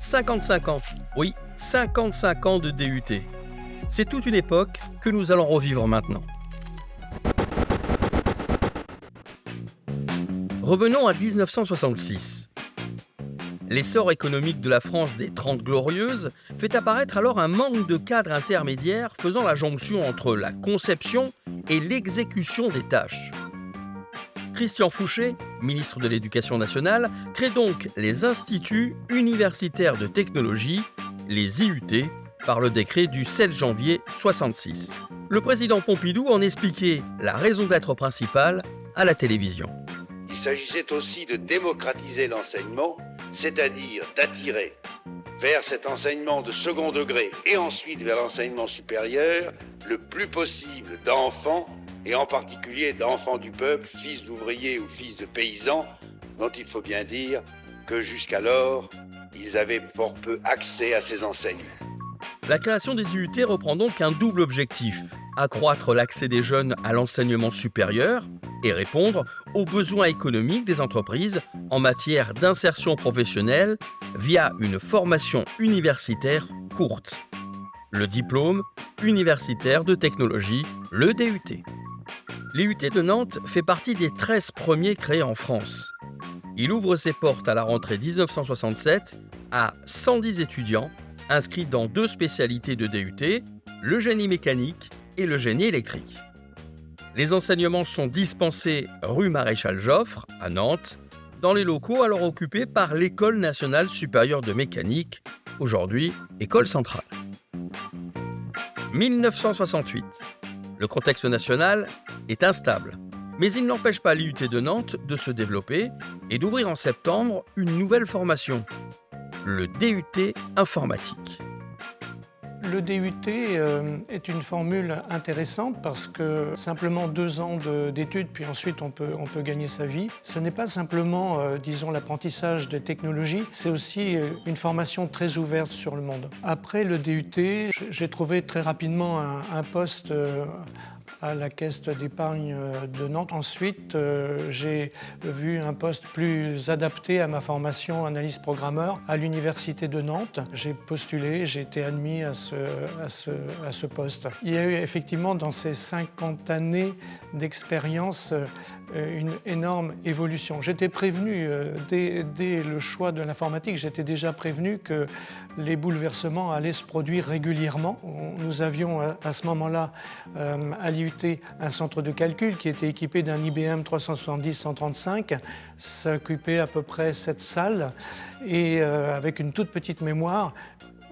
55 ans, oui, 55 ans de DUT. C'est toute une époque que nous allons revivre maintenant. Revenons à 1966. L'essor économique de la France des 30 Glorieuses fait apparaître alors un manque de cadre intermédiaire faisant la jonction entre la conception et l'exécution des tâches. Christian Fouché, ministre de l'Éducation nationale, crée donc les Instituts universitaires de technologie, les IUT, par le décret du 7 janvier 1966. Le président Pompidou en expliquait la raison d'être principale à la télévision. Il s'agissait aussi de démocratiser l'enseignement, c'est-à-dire d'attirer vers cet enseignement de second degré et ensuite vers l'enseignement supérieur le plus possible d'enfants, et en particulier d'enfants du peuple, fils d'ouvriers ou fils de paysans, dont il faut bien dire que jusqu'alors, ils avaient fort peu accès à ces enseignements. La création des IUT reprend donc un double objectif: accroître l'accès des jeunes à l'enseignement supérieur et répondre aux besoins économiques des entreprises en matière d'insertion professionnelle via une formation universitaire courte. Le diplôme universitaire de technologie, le DUT. L'IUT de Nantes fait partie des 13 premiers créés en France. Il ouvre ses portes à la rentrée 1967 à 110 étudiants inscrits dans 2 spécialités de DUT, le génie mécanique et le génie électrique. Les enseignements sont dispensés rue Maréchal Joffre, à Nantes, dans les locaux alors occupés par l'École nationale supérieure de mécanique, aujourd'hui École centrale. 1968. Le contexte national est instable, mais il n'empêche pas l'IUT de Nantes de se développer et d'ouvrir en septembre une nouvelle formation, le DUT informatique. Le DUT est une formule intéressante parce que simplement 2 ans d'études, puis ensuite on peut gagner sa vie. Ce n'est pas simplement, l'apprentissage des technologies, c'est aussi une formation très ouverte sur le monde. Après le DUT, j'ai trouvé très rapidement un poste à la Caisse d'épargne de Nantes. Ensuite, j'ai vu un poste plus adapté à ma formation analyste programmeur à l'Université de Nantes. J'ai postulé, j'ai été admis à ce poste. Il y a eu effectivement dans ces 50 années d'expérience une énorme évolution. J'étais prévenu, dès le choix de l'informatique, j'étais déjà prévenu que les bouleversements allaient se produire régulièrement. Nous avions à ce moment-là à l'IUT un centre de calcul qui était équipé d'un IBM 370-135. Ça occupait à peu près 7 salles et avec une toute petite mémoire,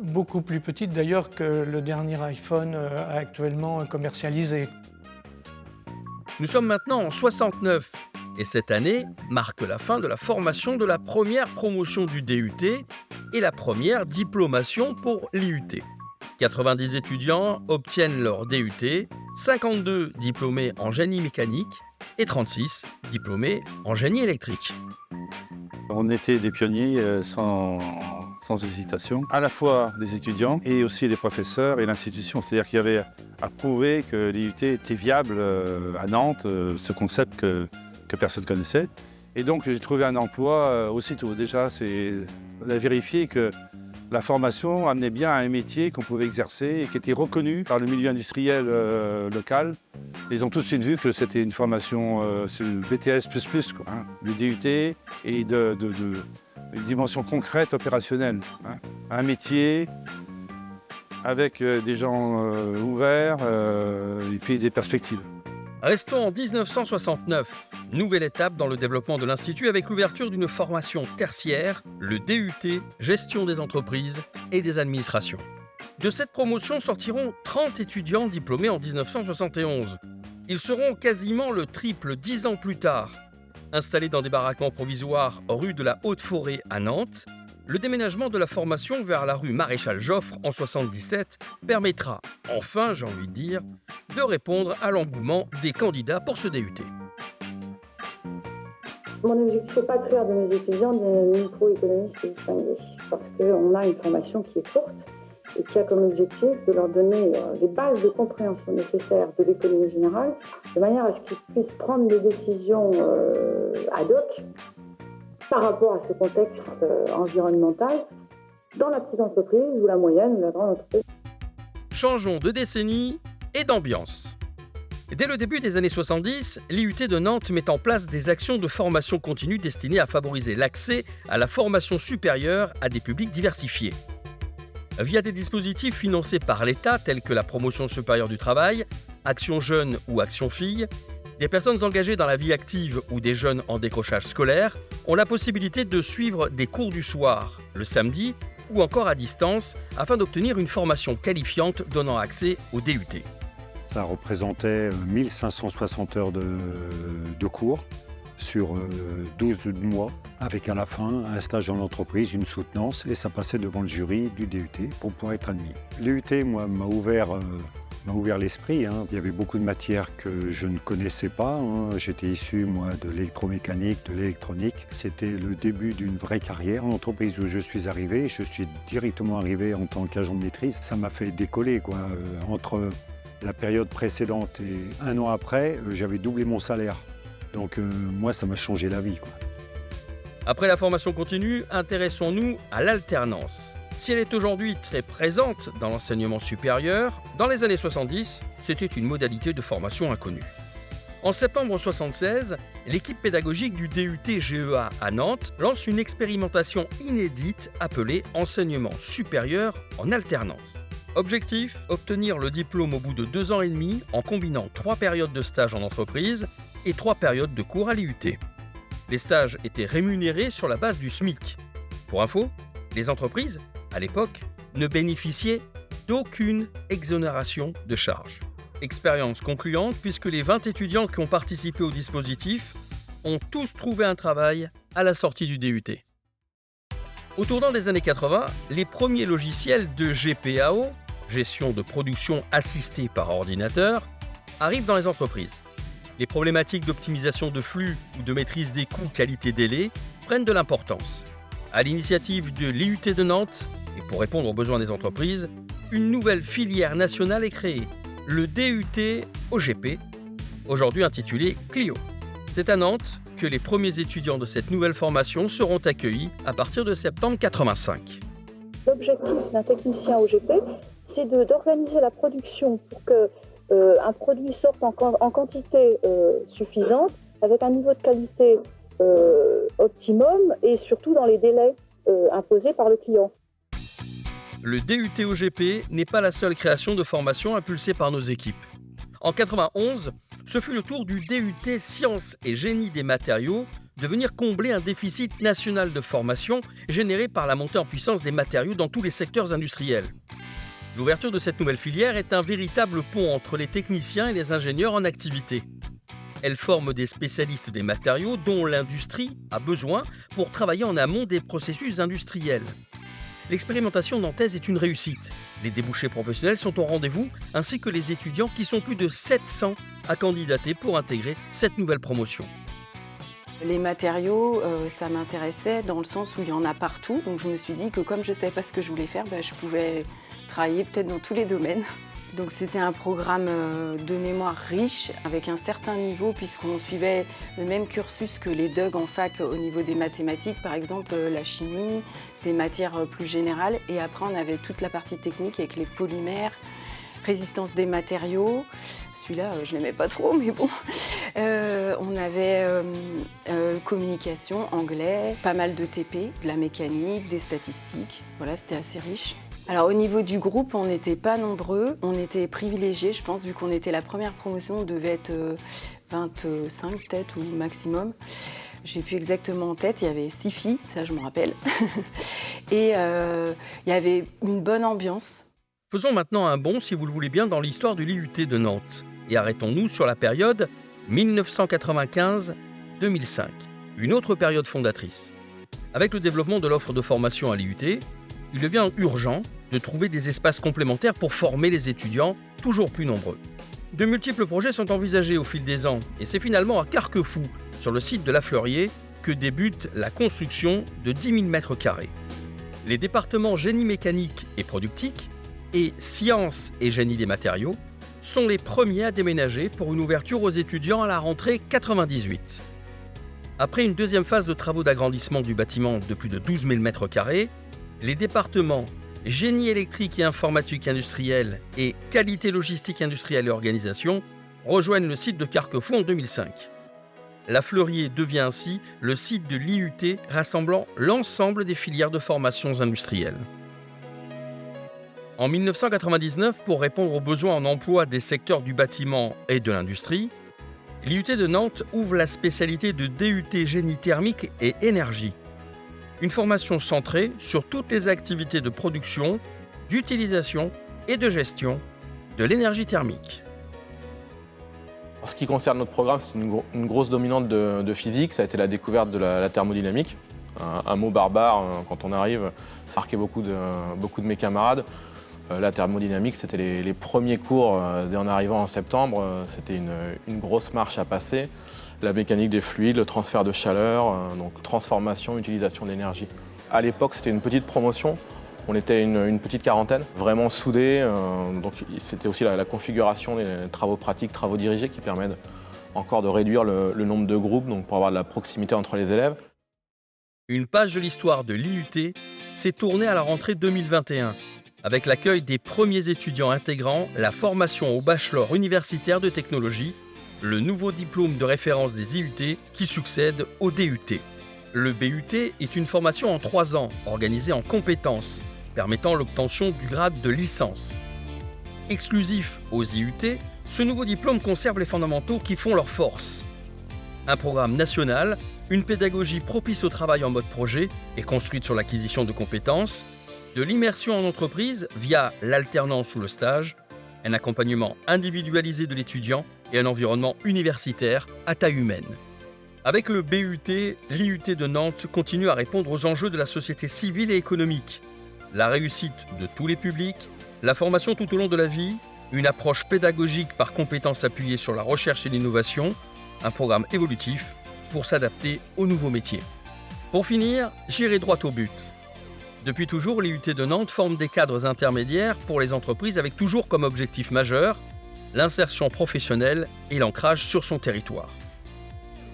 beaucoup plus petite d'ailleurs que le dernier iPhone actuellement commercialisé. Nous sommes maintenant en 69 et cette année marque la fin de la formation de la première promotion du DUT et la première diplomation pour l'IUT. 90 étudiants obtiennent leur DUT, 52 diplômés en génie mécanique et 36 diplômés en génie électrique. On était des pionniers sans hésitation, à la fois des étudiants et aussi des professeurs et l'institution. C'est-à-dire qu'il y avait à prouver que l'IUT était viable à Nantes, ce concept que personne ne connaissait. Et donc j'ai trouvé un emploi aussitôt. Déjà, on a vérifié que la formation amenait bien à un métier qu'on pouvait exercer et qui était reconnu par le milieu industriel local. Ils ont tout de suite vu que c'était une formation, c'est le BTS++, quoi, hein, le DUT, et une dimension concrète, opérationnelle. Hein, un métier avec des gens ouverts et puis des perspectives. Restons en 1969. Nouvelle étape dans le développement de l'Institut avec l'ouverture d'une formation tertiaire, le DUT, gestion des entreprises et des administrations. De cette promotion sortiront 30 étudiants diplômés en 1971. Ils seront quasiment le triple 10 ans plus tard. Installés dans des baraquements provisoires rue de la Haute-Forêt à Nantes, le déménagement de la formation vers la rue Maréchal Joffre en 1977 permettra, enfin j'ai envie de dire, de répondre à l'engouement des candidats pour ce DUT. Mon objectif n'est pas de faire de mes étudiants des microéconomistes distingués, parce qu'on a une formation qui est courte et qui a comme objectif de leur donner les bases de compréhension nécessaires de l'économie générale, de manière à ce qu'ils puissent prendre des décisions ad hoc par rapport à ce contexte environnemental dans la petite entreprise ou la moyenne ou la grande entreprise. Changeons de décennie et d'ambiance. Dès le début des années 70, l'IUT de Nantes met en place des actions de formation continue destinées à favoriser l'accès à la formation supérieure à des publics diversifiés. Via des dispositifs financés par l'État tels que la promotion supérieure du travail, Action Jeunes ou Action Filles, des personnes engagées dans la vie active ou des jeunes en décrochage scolaire ont la possibilité de suivre des cours du soir, le samedi ou encore à distance afin d'obtenir une formation qualifiante donnant accès au DUT. Ça représentait 1560 heures de cours sur 12 mois, avec à la fin un stage dans l'entreprise, une soutenance, et ça passait devant le jury du DUT pour pouvoir être admis. L'IUT, moi, m'a ouvert l'esprit. Il y avait beaucoup de matières que je ne connaissais pas. J'étais issu, moi, de l'électromécanique, de l'électronique. C'était le début d'une vraie carrière. En entreprise où je suis arrivé, je suis directement arrivé en tant qu'agent de maîtrise. Ça m'a fait décoller, quoi. Entre la période précédente et un an après, j'avais doublé mon salaire. Donc moi, ça m'a changé la vie, quoi. Après la formation continue, intéressons-nous à l'alternance. Si elle est aujourd'hui très présente dans l'enseignement supérieur, dans les années 70, c'était une modalité de formation inconnue. En septembre 1976, l'équipe pédagogique du DUT GEA à Nantes lance une expérimentation inédite appelée enseignement supérieur en alternance. Objectif, obtenir le diplôme au bout de 2 ans et demi en combinant 3 périodes de stage en entreprise et 3 périodes de cours à l'IUT. Les stages étaient rémunérés sur la base du SMIC. Pour info, les entreprises, à l'époque, ne bénéficiaient d'aucune exonération de charges. Expérience concluante puisque les 20 étudiants qui ont participé au dispositif ont tous trouvé un travail à la sortie du DUT. Au tournant des années 80, les premiers logiciels de GPAO, gestion de production assistée par ordinateur, arrivent dans les entreprises. Les problématiques d'optimisation de flux ou de maîtrise des coûts qualité-délai prennent de l'importance. À l'initiative de l'IUT de Nantes, et pour répondre aux besoins des entreprises, une nouvelle filière nationale est créée, le DUT OGP, aujourd'hui intitulé Clio. C'est à Nantes que les premiers étudiants de cette nouvelle formation seront accueillis à partir de septembre 85. L'objectif d'un technicien OGP, c'est d'organiser la production pour qu'un produit sorte en quantité suffisante, avec un niveau de qualité optimum et surtout dans les délais imposés par le client. Le DUT OGP n'est pas la seule création de formation impulsée par nos équipes. En 91, ce fut le tour du DUT Sciences et Génie des matériaux de venir combler un déficit national de formation généré par la montée en puissance des matériaux dans tous les secteurs industriels. L'ouverture de cette nouvelle filière est un véritable pont entre les techniciens et les ingénieurs en activité. Elle forme des spécialistes des matériaux dont l'industrie a besoin pour travailler en amont des processus industriels. L'expérimentation nantaise est une réussite. Les débouchés professionnels sont au rendez-vous, ainsi que les étudiants qui sont plus de 700 à candidater pour intégrer cette nouvelle promotion. Les matériaux, ça m'intéressait dans le sens où il y en a partout. Donc je me suis dit que comme je ne savais pas ce que je voulais faire, je pouvais travailler peut-être dans tous les domaines. Donc c'était un programme de mémoire riche, avec un certain niveau, puisqu'on suivait le même cursus que les DUG en fac au niveau des mathématiques, par exemple la chimie, des matières plus générales. Et après on avait toute la partie technique avec les polymères, résistance des matériaux. Celui-là, je n'aimais pas trop, mais bon. On avait communication, anglais, pas mal de TP, de la mécanique, des statistiques. Voilà, c'était assez riche. Alors au niveau du groupe, on n'était pas nombreux, on était privilégiés, je pense, vu qu'on était la première promotion, on devait être 25 peut-être ou maximum. J'ai plus exactement en tête, il y avait 6 filles, ça je me rappelle. Et il y avait une bonne ambiance. Faisons maintenant un bond, si vous le voulez bien, dans l'histoire de l'IUT de Nantes. Et arrêtons-nous sur la période 1995-2005, une autre période fondatrice. Avec le développement de l'offre de formation à l'IUT, il devient urgent de trouver des espaces complémentaires pour former les étudiants toujours plus nombreux. De multiples projets sont envisagés au fil des ans et c'est finalement à Carquefou, sur le site de La Fleurier, que débute la construction de 10 000 m². Les départements génie mécanique et productique et sciences et génie des matériaux sont les premiers à déménager pour une ouverture aux étudiants à la rentrée 98. Après une deuxième phase de travaux d'agrandissement du bâtiment de plus de 12 000 m², Les départements génie électrique et informatique industrielle et qualité logistique industrielle et organisation rejoignent le site de Carquefou en 2005. La Fleurier devient ainsi le site de l'IUT rassemblant l'ensemble des filières de formations industrielles. En 1999, pour répondre aux besoins en emploi des secteurs du bâtiment et de l'industrie, l'IUT de Nantes ouvre la spécialité de DUT génie thermique et énergie. Une formation centrée sur toutes les activités de production, d'utilisation et de gestion de l'énergie thermique. En ce qui concerne notre programme, c'est une grosse dominante de physique, ça a été la découverte de la thermodynamique. Un mot barbare, quand on arrive, ça marquait beaucoup de mes camarades. La thermodynamique, c'était les premiers cours dès en arrivant en septembre. C'était une grosse marche à passer. La mécanique des fluides, le transfert de chaleur, donc transformation, utilisation de l'énergie. À l'époque, c'était une petite promotion. On était une petite quarantaine, vraiment soudés. Donc c'était aussi la configuration des travaux pratiques, travaux dirigés qui permettent encore de réduire le nombre de groupes, donc pour avoir de la proximité entre les élèves. Une page de l'histoire de l'IUT s'est tournée à la rentrée 2021, avec l'accueil des premiers étudiants intégrant la formation au bachelor universitaire de technologie, le nouveau diplôme de référence des IUT qui succède au DUT. Le BUT est une formation en 3 ans, organisée en compétences, permettant l'obtention du grade de licence. Exclusif aux IUT, ce nouveau diplôme conserve les fondamentaux qui font leur force. Un programme national, une pédagogie propice au travail en mode projet et construite sur l'acquisition de compétences, de l'immersion en entreprise via l'alternance ou le stage, un accompagnement individualisé de l'étudiant et un environnement universitaire à taille humaine. Avec le BUT, l'IUT de Nantes continue à répondre aux enjeux de la société civile et économique. La réussite de tous les publics, la formation tout au long de la vie, une approche pédagogique par compétences appuyées sur la recherche et l'innovation, un programme évolutif pour s'adapter aux nouveaux métiers. Pour finir, j'irai droit au but. Depuis toujours, l'IUT de Nantes forme des cadres intermédiaires pour les entreprises avec toujours comme objectif majeur l'insertion professionnelle et l'ancrage sur son territoire.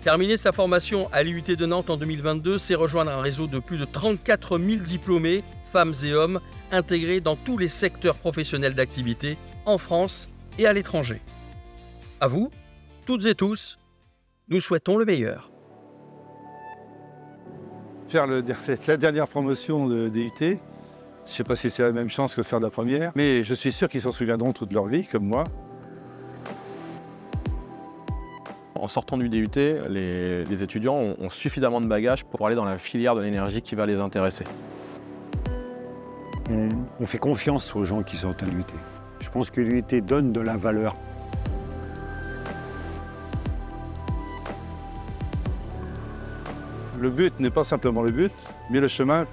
Terminer sa formation à l'IUT de Nantes en 2022, c'est rejoindre un réseau de plus de 34 000 diplômés, femmes et hommes, intégrés dans tous les secteurs professionnels d'activité en France et à l'étranger. À vous, toutes et tous, nous souhaitons le meilleur. Faire la dernière promotion de DUT, je ne sais pas si c'est la même chance que faire de la première, mais je suis sûr qu'ils s'en souviendront toute leur vie, comme moi. En sortant du DUT, les étudiants ont suffisamment de bagages pour aller dans la filière de l'énergie qui va les intéresser. On fait confiance aux gens qui sortent à l'UT. Je pense que l'UT donne de la valeur. Le but n'est pas simplement le but, mais le chemin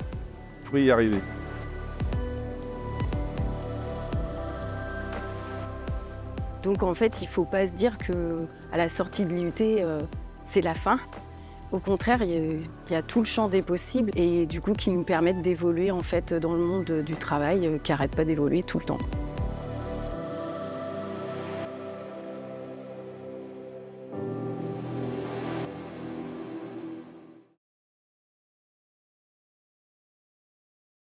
pour y arriver. Donc en fait, il ne faut pas se dire qu'à la sortie de l'IUT, c'est la fin. Au contraire, il y a tout le champ des possibles et du coup qui nous permettent d'évoluer en fait dans le monde du travail qui n'arrête pas d'évoluer tout le temps.